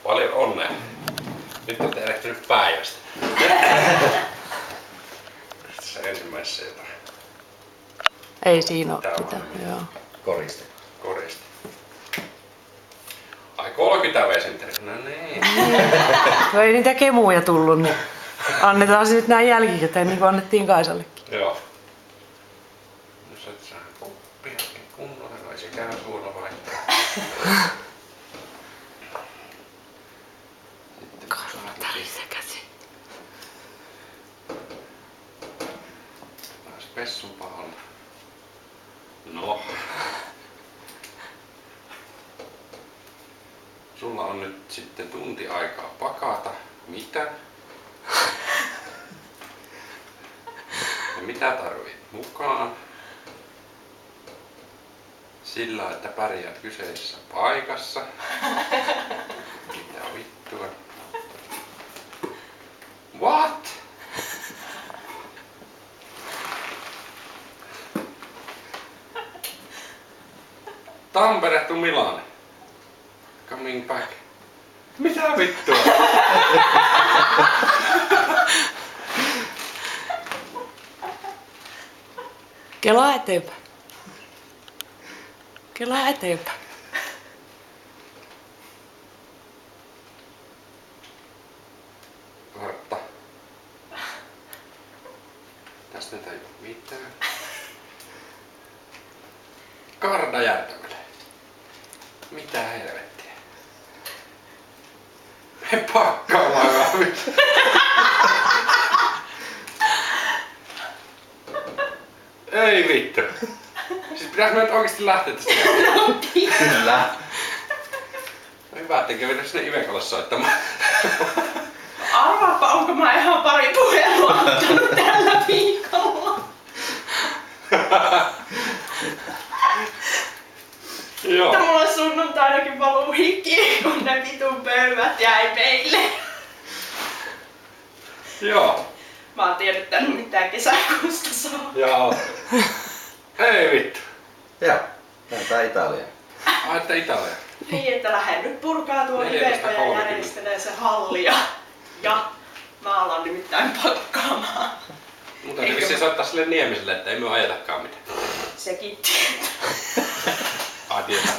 Paljon onnea. Nyt olette elettynyt päivästä. Se ensimmäisessä jotain. Ei siinä oo mitään. Joo. Koriste. Koriste. Ai 30 vesenteri. No niin. No ei niitä kemuja tullut, niin annetaan se nyt näin jälkikäteen, niin kuin annettiin Kaisallekin. Joo. No sä et saa kuppiakin kunnolla, no ei se käy suulla vaihtaa. Karva tärisee käsi. Taas pessun pahalla. No. Sulla on nyt sitten tunti aikaa pakata. Mitä? Ja mitä tarvit mukaan? Sillä, että pärjäät kyseisessä paikassa. Mitä vittua? What? Tampere to Milan. Coming back. Mitä vittua? Kelaa eteenpäin. Kelaa eteenpäin. Kartta. Tästä nyt ei oo mitään. Karda Järtämälä. Mitä helvettiä? Me pakkaamaan vittu. Ei vittu. Siis pitäis me nyt oikeesti lähteä tästä. Kyllä. No hyvä, ettei vedä sinne Ivekalle soittamaan. Arvaappa, onko mä ihan pari puhelua ottanut tällä viikolla. Joo. Mutta mulla sunnuntainakin valuu hiki, kun ne vitun pöydät jäi meille. Joo. Mä oon tiedottanut mitä kesäkuusta saa. Joo. Ei vittu. Joo. Tää Italia. Ai että Italia. Niin, että lähden nyt purkaa tuon Ivekko ja 14.30. järjestelee se halli ja mä alan nimittäin pakkaamaan. Mutta ei vissiin soittaa sille Niemiselle, että ei me ajetakaan mitään. Sekin tietää. Ai tietää.